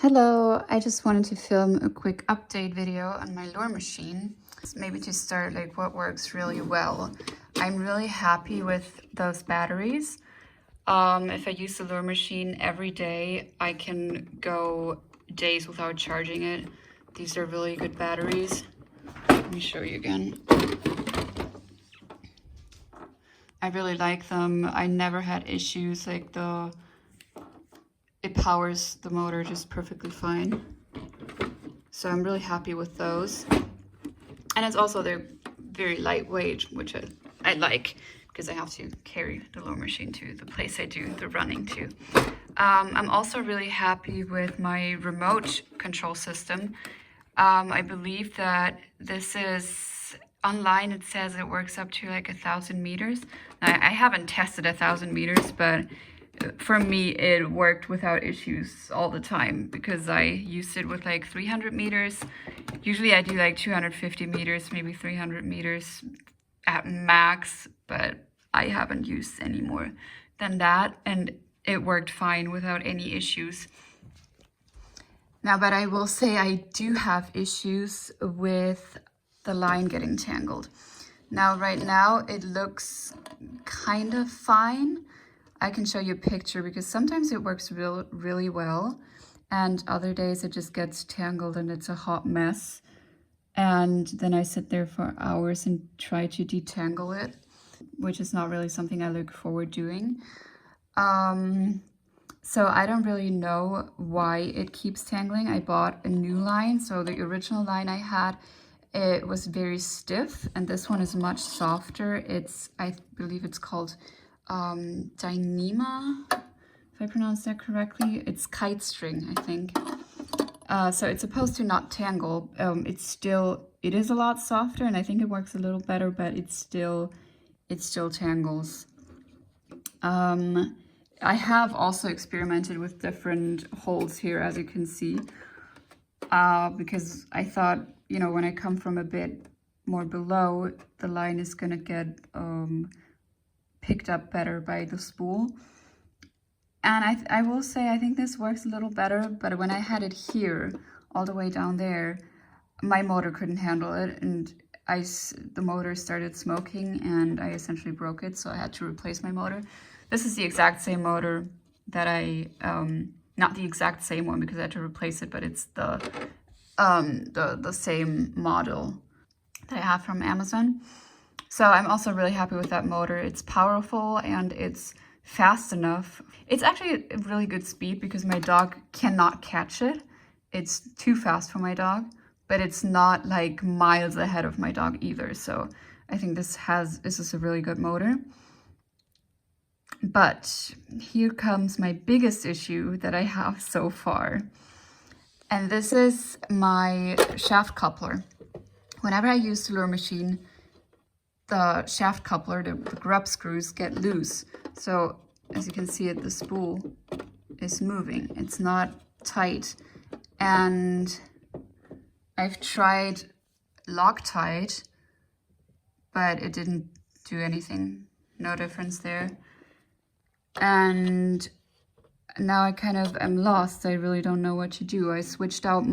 Hello, I just wanted to film a quick update video on my lure machine. Maybe to start, like what works really well. I'm really happy with those batteries. If I use the lure machine every day, I can go days without charging it. These are really good batteries. Let me show you again. I really like them. I never had issues, like it powers the motor just perfectly fine. So I'm really happy with those. And it's also, they're very lightweight, which I like because I have to carry the lure machine to the place I do the running to. I'm also really happy with my remote control system. I believe that this is online. It says it works up to like 1,000 meters. I haven't tested 1,000 meters, but for me it worked without issues all the time because I used it with like 300 meters. Usually I do like 250 meters, maybe 300 meters at max, but I haven't used any more than that, and it worked fine without any issues. Now, but I will say I do have issues with the line getting tangled. Now, right now, it looks kind of fine. I can show you a picture because sometimes it works really well, and other days it just gets tangled and it's a hot mess. And then I sit there for hours and try to detangle it, which is not really something I look forward doing. So I don't really know why it keeps tangling. I bought a new line. So the original line I had, it was very stiff, and this one is much softer. I believe it's called Dyneema, if I pronounce that correctly. It's kite string, I think. So it's supposed to not tangle. It is a lot softer, and I think it works a little better, but it still tangles. I have also experimented with different holes here, as you can see, because I thought, you know, when I come from a bit more below, the line is gonna get picked up better by the spool. And I will say, I think this works a little better, but when I had it here, all the way down there, my motor couldn't handle it, and the motor started smoking, and I essentially broke it, so I had to replace my motor. This is the exact same motor that not the exact same one because I had to replace it, but it's the same model that I have from Amazon. So I'm also really happy with that motor. It's powerful and it's fast enough. It's actually a really good speed because my dog cannot catch it. It's too fast for my dog, but it's not like miles ahead of my dog either. So I think this is a really good motor. But here comes my biggest issue that I have so far. And this is my shaft coupler. Whenever I use the lure machine, the shaft coupler, the grub screws get loose. So as you can see it, the spool is moving. It's not tight. And I've tried Loctite, but it didn't do anything. No difference there. And now I kind of am lost. I really don't know what to do. I switched out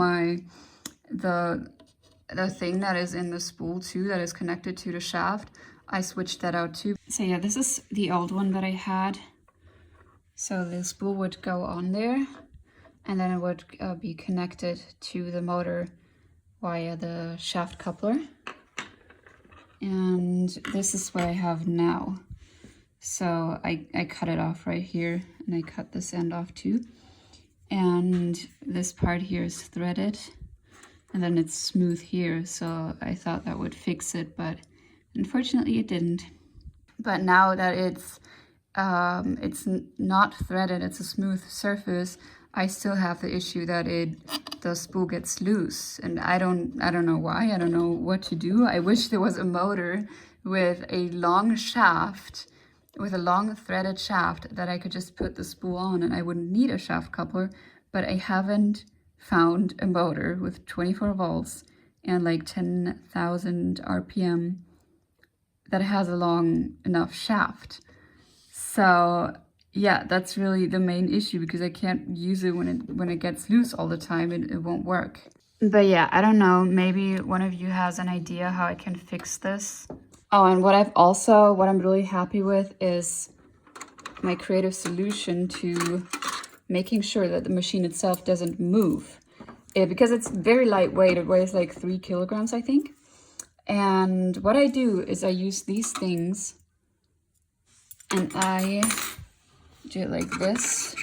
the thing that is in the spool too, that is connected to the shaft. I switched that out too. So yeah, this is the old one that I had. So the spool would go on there, and then it would be connected to the motor via the shaft coupler. And this is what I have now. So I cut it off right here, and I cut this end off too. And this part here is threaded, and then it's smooth here. So I thought that would fix it, but unfortunately it didn't. But now that it's not threaded, it's a smooth surface, I still have the issue that the spool gets loose, and I don't know why. I don't know what to do. I wish there was a motor with a long shaft, with a long threaded shaft, that I could just put the spool on and I wouldn't need a shaft coupler, but I haven't found a motor with 24 volts and like 10,000 RPM that has a long enough shaft. So yeah, that's really the main issue, because I can't use it when it gets loose all the time. It won't work. But yeah, I don't know. Maybe one of you has an idea how I can fix this. Oh, and what I'm really happy with is my creative solution to making sure that the machine itself doesn't move. Because it's very lightweight, it weighs like 3 kilograms, I think. And what I do is I use these things and I do it like this,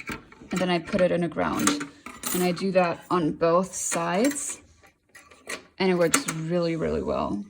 and then I put it in the ground. And I do that on both sides, and it works really, really well.